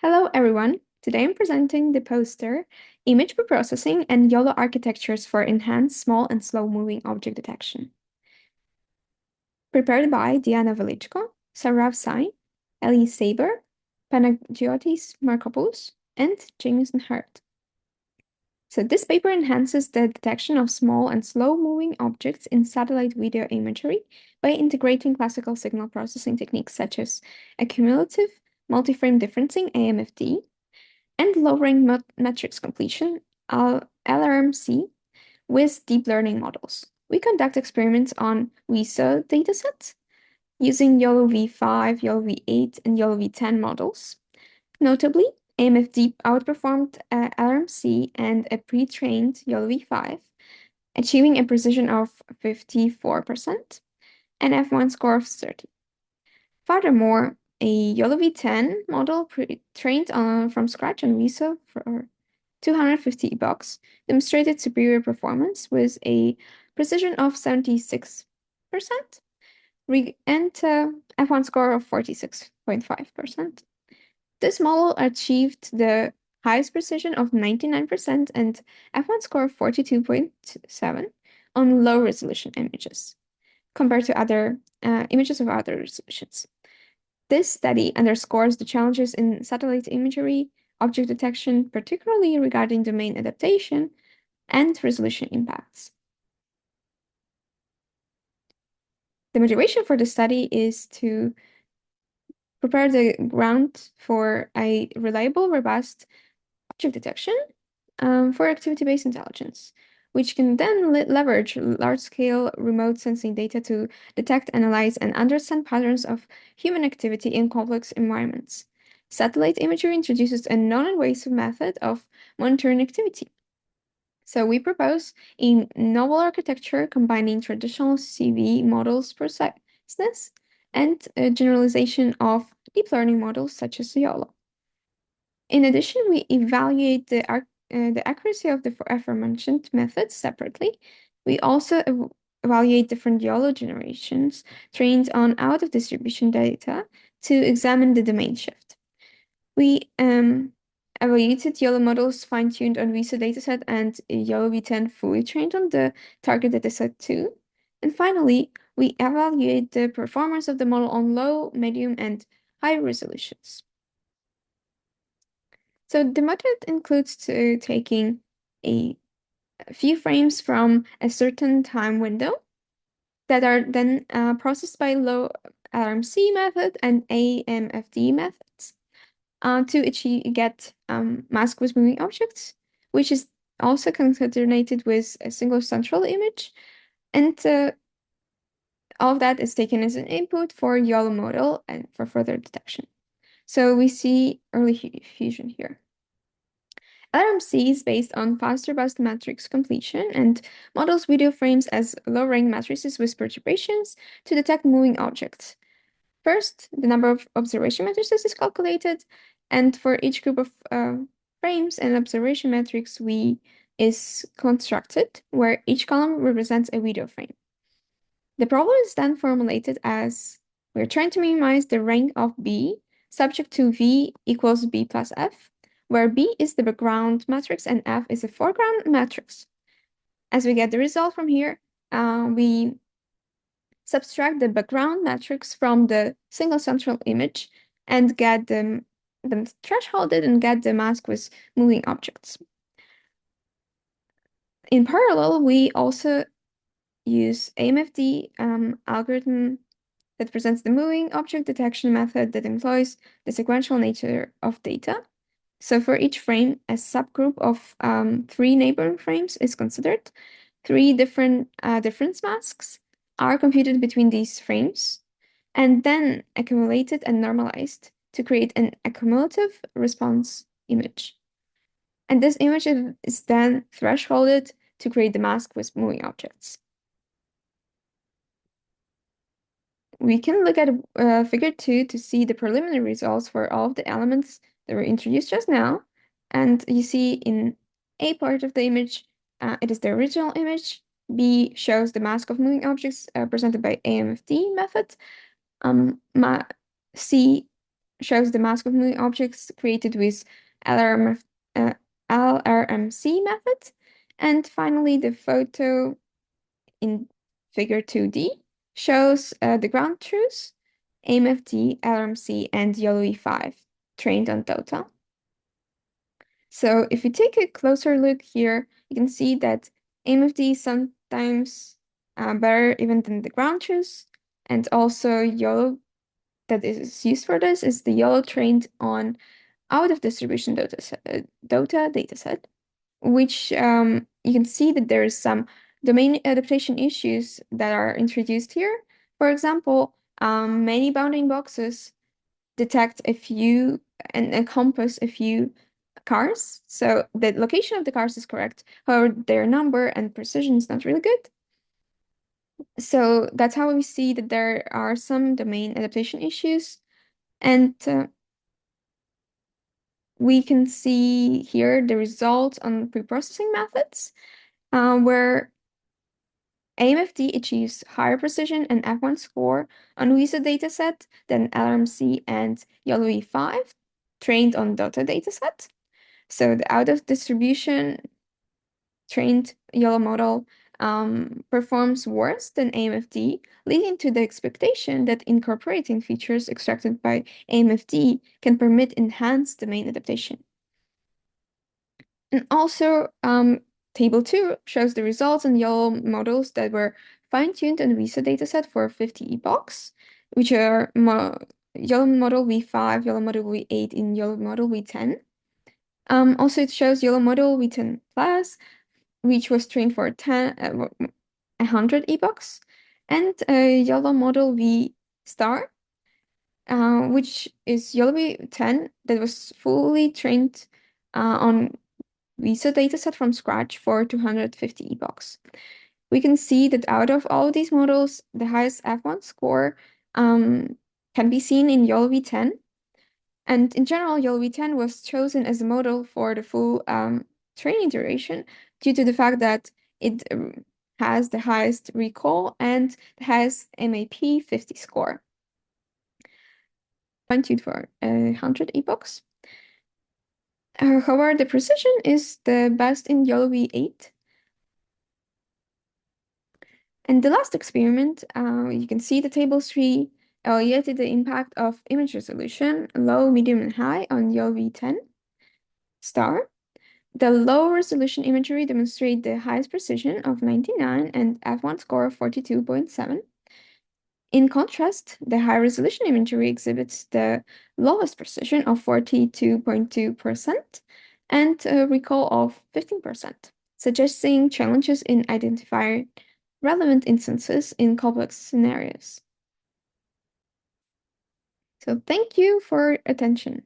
Hello, everyone. Today I'm presenting the poster Image Preprocessing and YOLO Architectures for Enhanced Small and Slow-Moving Object Detection. Prepared by Diana Velychko, Sarav Sai, Ellie Saber, Panagiotis Markopoulos, and Jameson Hart. So this paper enhances the detection of small and slow-moving objects in satellite video imagery by integrating classical signal processing techniques such as accumulative multi-frame differencing, AMFD, and lowering matrix completion, LRMC, with deep learning models. We conduct experiments on WISO datasets using YOLO v5, YOLO v8, and YOLO v10 models. Notably, AMFD outperformed LRMC and a pre-trained YOLO v5, achieving a precision of 54% and F1 score of 30. Furthermore, a YOLO v10 model trained from scratch on WISO for 250 bucks demonstrated superior performance with a precision of 76% and F1 score of 46.5%. This model achieved the highest precision of 99% and F1 score of 42.7 on low resolution images compared to other images of other resolutions. This study underscores the challenges in satellite imagery, object detection, particularly regarding domain adaptation and resolution impacts. The motivation for the study is to prepare the ground for a reliable, robust object detection for activity-based intelligence, which can then leverage large-scale remote sensing data to detect, analyze, and understand patterns of human activity in complex environments. Satellite imagery introduces a non-invasive method of monitoring activity. So we propose a novel architecture combining traditional CV models preciseness and a generalization of deep learning models such as YOLO. In addition, we evaluate the accuracy of the aforementioned methods separately. We also evaluate different YOLO generations trained on out-of-distribution data to examine the domain shift. We evaluated YOLO models fine-tuned on WISO dataset and YOLO v10 fully trained on the target dataset too. And finally, we evaluate the performance of the model on low, medium, and high resolutions. So the method includes taking a few frames from a certain time window that are then processed by low RMC method and AMFD methods to get mask with moving objects, which is also concatenated with a single central image. And all of that is taken as an input for YOLO model and for further detection. So we see early fusion here. LRMC is based on faster bus matrix completion and models video frames as low-rank matrices with perturbations to detect moving objects. First, the number of observation matrices is calculated, and for each group of frames, an observation matrix is constructed, where each column represents a video frame. The problem is then formulated as we're trying to minimize the rank of B subject to V equals B plus F, where B is the background matrix and F is the foreground matrix. As we get the result from here, we subtract the background matrix from the single central image and get them thresholded and get the mask with moving objects. In parallel, we also use AMFD algorithm that presents the moving object detection method that employs the sequential nature of data. So for each frame, a subgroup of 3 neighboring frames is considered. 3 different difference masks are computed between these frames and then accumulated and normalized to create an accumulative response image. And this image is then thresholded to create the mask with moving objects. We can look at figure 2 to see the preliminary results for all of the elements that were introduced just now. And you see in A part of the image, it is the original image. B shows the mask of moving objects presented by AMFD method. C shows the mask of moving objects created with LRM, uh, LRMC method. And finally, the photo in figure 2D shows the ground truth, AMFD, LRMC, and YOLO V5 trained on Dota. So if you take a closer look here, you can see that AMFD is sometimes better even than the ground truth, and also YOLO that is used for this is the YOLO trained on out of distribution Dota dataset, which you can see that there is some domain adaptation issues that are introduced here. For example, many bounding boxes detect a few and encompass a few cars. So the location of the cars is correct. However, their number and precision is not really good. So that's how we see that there are some domain adaptation issues. And we can see here the results on preprocessing methods, where AMFD achieves higher precision and F1 score on WISA dataset than LRMC and YOLO V5 trained on Dota dataset. So the out-of-distribution trained YOLO model performs worse than AMFD, leading to the expectation that incorporating features extracted by AMFD can permit enhanced domain adaptation. And also, Table 2 shows the results in YOLO models that were fine-tuned on WISA dataset for 50 epochs, which are YOLO model V5, YOLO model V8, and YOLO model V10. Also, it shows YOLO model V10 Plus, which was trained for 100 epochs, and YOLO model V star, which is YOLO V10 that was fully trained on WISA dataset from scratch for 250 epochs. We can see that out of all of these models, the highest F1 score can be seen in YOLO V10. And in general, YOLO V10 was chosen as a model for the full training duration due to the fact that it has the highest recall and the highest MAP 50 score. Fine-tuned for 100 epochs. However, the precision is the best in YOLO V8. And the last experiment, you can see the table 3 evaluated the impact of image resolution, low, medium, and high on YOLO V10 star. The low resolution imagery demonstrate the highest precision of 99 and F1 score of 42.7. In contrast, the high resolution imagery exhibits the lowest precision of 42.2% and a recall of 15%, suggesting challenges in identifying relevant instances in complex scenarios. So thank you for attention.